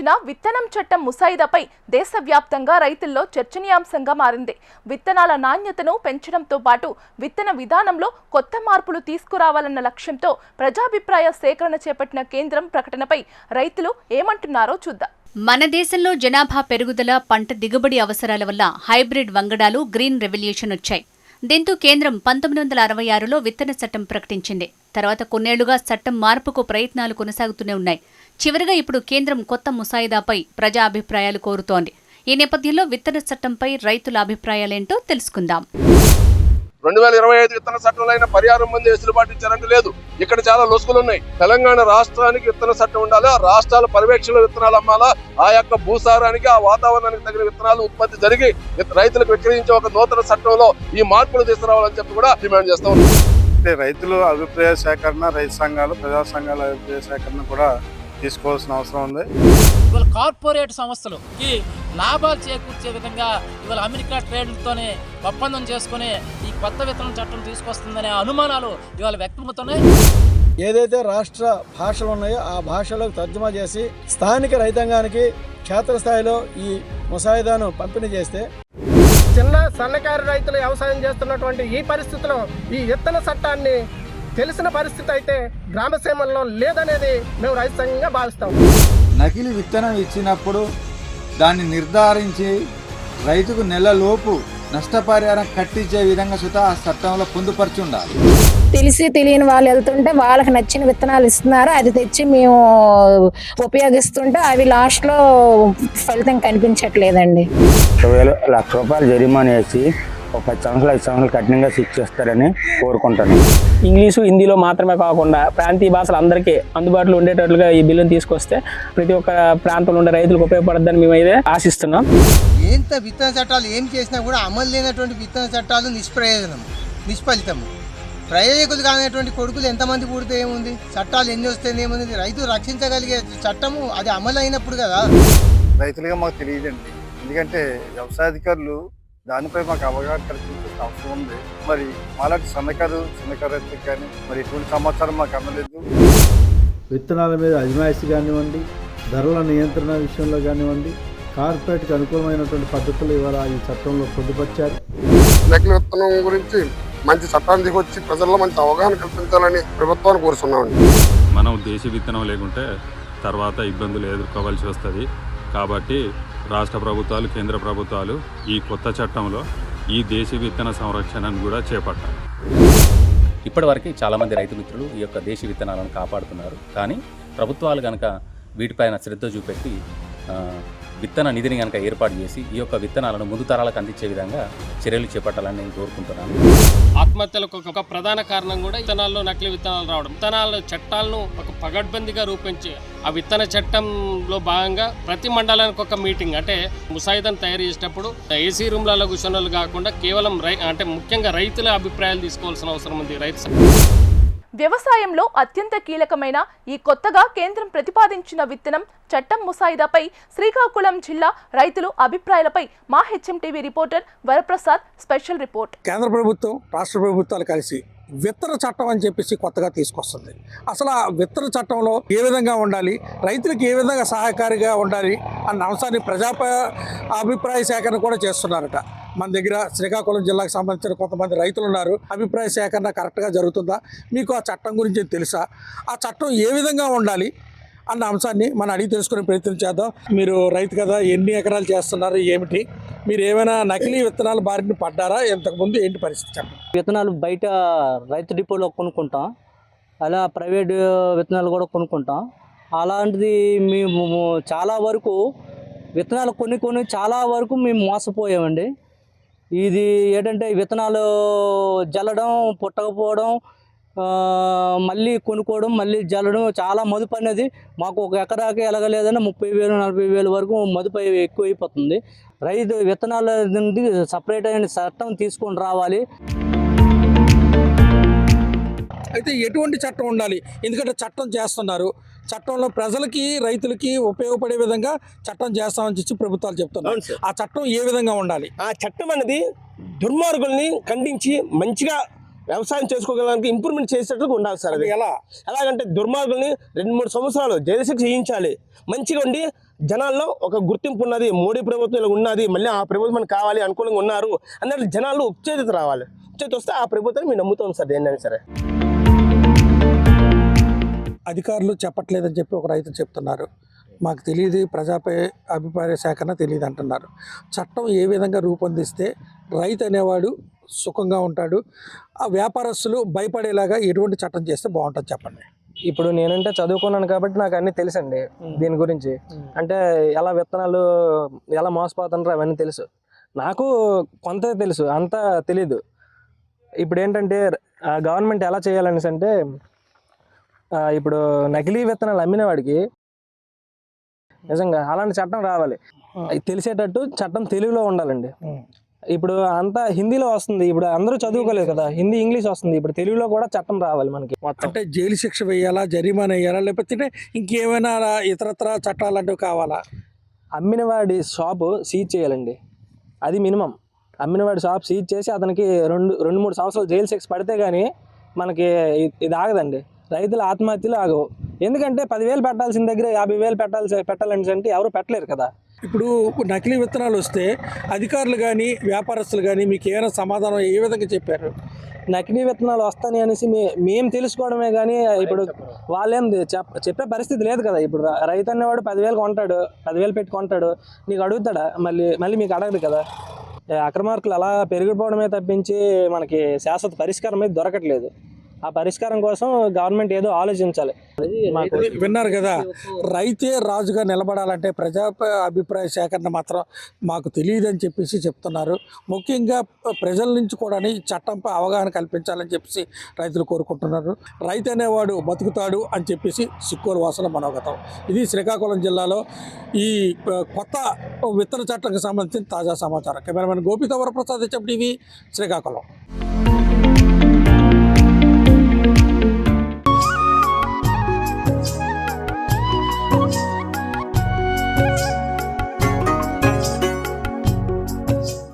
ప్రతిపాదించిన విత్తనం చట్టం ముసాయిదాపై దేశవ్యాప్తంగా రైతుల్లో చర్చనీయాంశంగా మారింది. విత్తనాల నాణ్యతను పెంచడంతో పాటు విత్తన విధానంలో కొత్త మార్పులు తీసుకురావాలన్న లక్ష్యంతో ప్రజాభిప్రాయ సేకరణ చేపట్టిన కేంద్రం ప్రకటనపై రైతులు ఏమంటున్నారో చూద్దాం. మన దేశంలో జనాభా పెరుగుదల, పంట దిగుబడి అవసరాల వల్ల హైబ్రిడ్ వంగడాలు, గ్రీన్ రెవల్యూషన్ వచ్చాయి. దీంతో కేంద్రం 1966లో విత్తన చట్టం ప్రకటించింది. తర్వాత కొన్నేళ్లుగా చట్టం మార్పుకు ప్రయత్నాలు కొనసాగుతూనే ఉన్నాయి. చివరిగా ఇప్పుడు కేంద్రం కొత్త ముసాయిదాపై ప్రజా అభిప్రాయాలు కోరుతోంది. ఈ నేపథ్యంలో విత్తన చట్టంపై రైతుల అభిప్రాయాలేంటో తెలుసుకుందాం. 2025 విత్తన చట్టంలో పరిహారం మంది వెసులుబాటు ఇచ్చారంటే లేదు. ఇక్కడ చాలా లొసుగులు ఉన్నాయి. తెలంగాణ రాష్ట్రానికి విత్తన చట్టం ఉండాలి. ఆ రాష్ట్రాల పర్యవేక్షణ విత్తనాలు అమ్మాలా. ఆ యొక్క భూసారానికి, ఆ వాతావరణానికి తగిన విత్తనాలు ఉత్పత్తి జరిగి రైతులకు విక్రయించే ఒక నూతన చట్టంలో ఈ మార్పులు తీసుకురావాలని చెప్పి కూడా డిమాండ్ చేస్తా ఉన్నాం. రైతుల అభిప్రాయ సేకరణ, రైతు సంఘాలు, ప్రజా సంఘాల అభిప్రాయ సేకరణ కూడా తీసుకోవాల్సిన అవసరం ఉంది. ఇవాళ కార్పొరేట్ సంస్థలుకి లాభాలు చేకూర్చే విధంగా ఇవాళ అమెరికా ట్రేడ్లతోనే ఒప్పందం చేసుకుని ఈ కొత్త విత్తనం చట్టం తీసుకొస్తుందనే అనుమానాలు ఇవాళ వ్యక్తమవుతున్నాయి. ఏదైతే రాష్ట్ర భాషలు ఉన్నాయో ఆ భాషలకు తర్జుమా చేసి స్థానిక రైతాంగానికి క్షేత్రస్థాయిలో ఈ ముసాయిదాను పంపిణీ చేస్తే చిన్న సన్నకారు రైతులు వ్యవసాయం చేస్తున్నటువంటి ఈ పరిస్థితిలో ఈ విత్తన చట్టాన్ని తెలిసిన పరిస్థితి అయితే గ్రామసీమల్లో లేదనేది మేము రైతు సంఘంగా భావిస్తాం. నకిలీ విత్తనం ఇచ్చినప్పుడు దాన్ని నిర్ధారించి రైతుకు నెలలోపు నష్టపరిహారం కట్టించే విధంగా సుతా ఆ చట్టంలో పొందుపరిచి ఉండాలి. తెలిసి తెలియని వాళ్ళు వెళ్తుంటే వాళ్ళకి నచ్చిన విత్తనాలు ఇస్తున్నారు. అది తెచ్చి మేము ఉపయోగిస్తుంటే అవి లాస్ట్లో ఫలితం కనిపించట్లేదండి. 1,00,000 రూపాయలు జరిమానా వేసి 10 సంవత్సరాలు 5 సంవత్సరాలు కఠినంగా శిక్షిస్తారని కోరుకుంటాను. ఇంగ్లీషు, హిందీలో మాత్రమే కాకుండా ప్రాంతీయ భాషలు అందరికీ అందుబాటులో ఉండేటట్లుగా ఈ బిల్లును తీసుకొస్తే ప్రతి ఒక్క ప్రాంతంలో ఉండే రైతులకు ఉపయోగపడద్దని మేము అయితే ఆశిస్తున్నాం. ఎంత విత్తన చట్టాలు ఏం చేసినా కూడా అమలు లేనటువంటి విత్తన చట్టాలు నిష్ఫలితము. ప్రయోజకులు కానటువంటి కొడుకులు ఎంతమంది పుడితే ఏముంది, చట్టాలు ఎన్ని వస్తే ఏముంది, రైతు రక్షించగలిగే చట్టము అది అమలు అయినప్పుడు కదా. రైతులుగా మాకు తెలియదండి. ఎందుకంటే వ్యవసాయాధికారులు దానిపై మాకు అవగాహన కల్పించాల్సిన అవసరం ఉంది. మరి మాలాంటి సన్నకారు రైతులకు కానీ మరి ఎటువంటి సమాచారం మాకు అందలేదు. విత్తనాల మీద అజమాయిషీ కానివ్వండి, ధరల నియంత్రణ విషయంలో కానివ్వండి, కార్పొరేట్కి అనుకూలమైనటువంటి పద్ధతులు ఇవాళ ఈ చట్టంలో పొందుపరిచారు. నకిలీ విత్తనం గురించి మంచి చట్టాన్ని దిగొచ్చి ప్రజల్లో మంచి అవగాహన కల్పించాలని ప్రభుత్వాన్ని కోరుతున్నామండి. మనం దేశీ విత్తనం లేకుంటే తర్వాత ఇబ్బందులు ఎదుర్కోవాల్సి వస్తుంది. కాబట్టి రాష్ట్ర ప్రభుత్వాలు, కేంద్ర ప్రభుత్వాలు ఈ కొత్త చట్టంలో ఈ దేశీ విత్తన సంరక్షణను కూడా చేపట్టాలి. ఇప్పటివరకు చాలామంది రైతు మిత్రులు ఈ యొక్క దేశీ విత్తనాలను కాపాడుతున్నారు. కానీ ప్రభుత్వాలు కనుక వీటిపైన శ్రద్ధ చూపెట్టి విత్తన నిధిని కనుక ఏర్పాటు చేసి ఈ యొక్క విత్తనాలను ముందు తరాలకు అందించే విధంగా చర్యలు చేపట్టాలని నేను కోరుకుంటున్నాను. ఆత్మహత్యలకు ఒక ప్రధాన కారణం కూడా విత్తనాల్లో నకిలీ విత్తనాలు రావడం. విత్తనాల చట్టాలను ఒక పగడ్బందీగా రూపొందించి ఆ విత్తన చట్టంలో భాగంగా ప్రతి మండలానికి ఒక మీటింగ్, అంటే ముసాయిదాను తయారు చేసేటప్పుడు ఏసీ రూమ్లలో కూర్చున్న కాకుండా కేవలం అంటే ముఖ్యంగా రైతుల అభిప్రాయాలు తీసుకోవాల్సిన అవసరం ఉంది. వ్యవసాయంలో అత్యంత కీలకమైన ఈ కొత్తగా కేంద్రం ప్రతిపాదించిన విత్తనం చట్టం ముసాయిదాపై శ్రీకాకుళం జిల్లా రైతులు అభిప్రాయాలపై మా HMTV reporter Varaprasad special report. కేంద్ర ప్రభుత్వం, రాష్ట్ర ప్రభుత్వాలు కలిసి విత్తన చట్టం అని చెప్పేసి కొత్తగా తీసుకొస్తుంది. అసలు ఆ విత్తన చట్టంలో ఏ విధంగా ఉండాలి, రైతులకు ఏ విధంగా సహాయకారిగా ఉండాలి అన్న అంశాన్ని అభిప్రాయ సేకరణ కూడా చేస్తున్నారట. మన దగ్గర శ్రీకాకుళం జిల్లాకు సంబంధించిన కొంతమంది రైతులు ఉన్నారు. అభిప్రాయ సేకరణ కరెక్ట్గా జరుగుతుందా, మీకు ఆ చట్టం గురించి తెలుసా, ఆ చట్టం ఏ విధంగా ఉండాలి అన్న అంశాన్ని మనం అడిగి తెలుసుకునే ప్రయత్నం చేద్దాం. మీరు రైతు కదా, ఎన్ని ఎకరాలు చేస్తున్నారు, ఏమిటి, మీరు ఏమైనా నకిలీ విత్తనాలు బారిన పడ్డారా, ఇంతకుముందు ఏంటి పరిస్థితి చెప్పండి. విత్తనాలు బయట రైతు డిపోలో కొనుక్కుంటాం, అలా ప్రైవేట్ విత్తనాలు కూడా కొనుక్కుంటాం. అలాంటిది మేము చాలా వరకు విత్తనాలు కొన్ని చాలా వరకు మేము మోసపోయామండి. ఇది ఏంటంటే విత్తనాలు జల్లడం, పుట్టకపోవడం, మళ్ళీ కొనుక్కోవడం, మళ్ళీ జల్లడం, చాలా మదుపు అనేది మాకు ఒక ఎకరాకి ఎలగలేదని 30,000 40,000 వరకు మదుపు ఎక్కువ అయిపోతుంది. రైతు విత్తనాల నుండి సపరేట్ అయిన చట్టం తీసుకొని రావాలి. అయితే ఎటువంటి చట్టం ఉండాలి, ఎందుకంటే చట్టం చేస్తున్నారు, చట్టంలో ప్రజలకి రైతులకి ఉపయోగపడే విధంగా చట్టం చేస్తామని చెప్పి ప్రభుత్వాలు చెప్తున్నారు. ఆ చట్టం ఏ విధంగా ఉండాలి? ఆ చట్టం అనేది దుర్మార్గుల్ని ఖండించి మంచిగా వ్యవసాయం చేసుకోగలడానికి ఇంప్రూవ్మెంట్ చేసేటట్టు ఉండాలి సార్. అది ఎలాగంటే దుర్మార్గుల్ని 2-3 సంవత్సరాలు జైలు శిక్ష చేయించాలి, మంచిగా ఉండి జనాల్లో ఒక గుర్తింపు ఉన్నది, మోడీ ప్రభుత్వం ఇలా ఉన్నది, మళ్ళీ ఆ ప్రభుత్వం మనకు కావాలి, అనుకూలంగా ఉన్నారు అన్నట్లు జనాల్లో ఉచ్చేత రావాలి. ఉచ్చేత వస్తే ఆ ప్రభుత్వాన్ని మేము నమ్ముతాం సార్ ఏంటని సరే. అధికారులు చెప్పట్లేదని చెప్పి ఒక రైతు చెప్తున్నారు. మాకు తెలియదు, ప్రజాపై అభిప్రాయ సేకరణ తెలియదు అంటున్నారు. చట్టం ఏ విధంగా రూపొందిస్తే రైతు అనేవాడు సుఖంగా ఉంటాడు, ఆ వ్యాపారస్తులు భయపడేలాగా ఎటువంటి చట్టం చేస్తే బాగుంటుంది చెప్పండి. ఇప్పుడు నేనంటే చదువుకున్నాను కాబట్టి నాకు అన్నీ తెలుసండి దీని గురించి. అంటే ఎలా విత్తనాలు ఎలా మోసపోతుంటారో అవన్నీ తెలుసు. నాకు కొంత తెలుసు, అంతా తెలీదు. ఇప్పుడు ఏంటంటే గవర్నమెంట్ ఎలా చేయాలనేసి అంటే ఇప్పుడు నకిలీ విత్తనాలు అమ్మిన వాడికి నిజంగా అలాంటి చట్టం రావాలి. తెలిసేటట్టు చట్టం తెలుగులో ఉండాలండి. ఇప్పుడు అంతా హిందీలో వస్తుంది, ఇప్పుడు అందరూ చదువుకోలేదు కదా, హిందీ ఇంగ్లీష్ వస్తుంది. ఇప్పుడు తెలుగులో కూడా చట్టం రావాలి మనకి మొత్తం. అంటే జైలు శిక్ష వేయాలా, జరిమానా వేయాలా, లేకపోతే ఇంకేమైనా ఇతరత్ర చట్టాలు అంటూ కావాలా? అమ్మిన వాడి షాపు సీజ్ చేయాలండి, అది మినిమం. అమ్మిన వాడి షాప్ సీజ్ చేసి అతనికి 2-3 సంవత్సరాలు జైలు శిక్ష పడితే కానీ మనకి ఇది ఆగదండి. రైతుల ఆత్మహత్యలు ఆగవు. ఎందుకంటే 10,000 పెట్టాల్సిన దగ్గర 50,000 పెట్టాలని అంటే ఎవరు పెట్టలేరు కదా. ఇప్పుడు నకిలీ విత్తనాలు వస్తే అధికారులు కానీ వ్యాపారస్తులు కానీ మీకు ఏమైనా సమాధానం ఏ విధంగా చెప్పారు? నకిలీ విత్తనాలు వస్తాయి అనేసి మేము తెలుసుకోవడమే కానీ ఇప్పుడు వాళ్ళేం చెప్పే పరిస్థితి లేదు కదా. ఇప్పుడు రైతు అనేవాడు 10,000 కొంటాడు, 10,000 పెట్టి కొంటాడు, నీకు అడుగుతాడా? మళ్ళీ మీకు అడగదు కదా. అక్రమార్కులు అలా పెరిగిపోవడమే తప్పించి మనకి శాశ్వత పరిష్కారం అయితే దొరకట్లేదు. ఆ పరిష్కారం కోసం గవర్నమెంట్ ఏదో ఆలోచించాలి. విన్నారు కదా, రైతే రాజుగా నిలబడాలంటే ప్రజా అభిప్రాయ సేకరణ మాత్రం మాకు తెలియదని చెప్పేసి చెప్తున్నారు. ముఖ్యంగా ప్రజల నుంచి కూడా ఈ చట్టంపై అవగాహన కల్పించాలని చెప్పేసి రైతులు కోరుకుంటున్నారు. రైతు అనేవాడు బతుకుతాడు అని చెప్పేసి సిక్కోలు వాసుల మనోగతం. ఇది శ్రీకాకుళం జిల్లాలో ఈ కొత్త విత్తన చట్టానికి సంబంధించిన తాజా సమాచారం. కెమెరామెన్ గోపితో వరప్రసాద్, HM TV, శ్రీకాకుళం.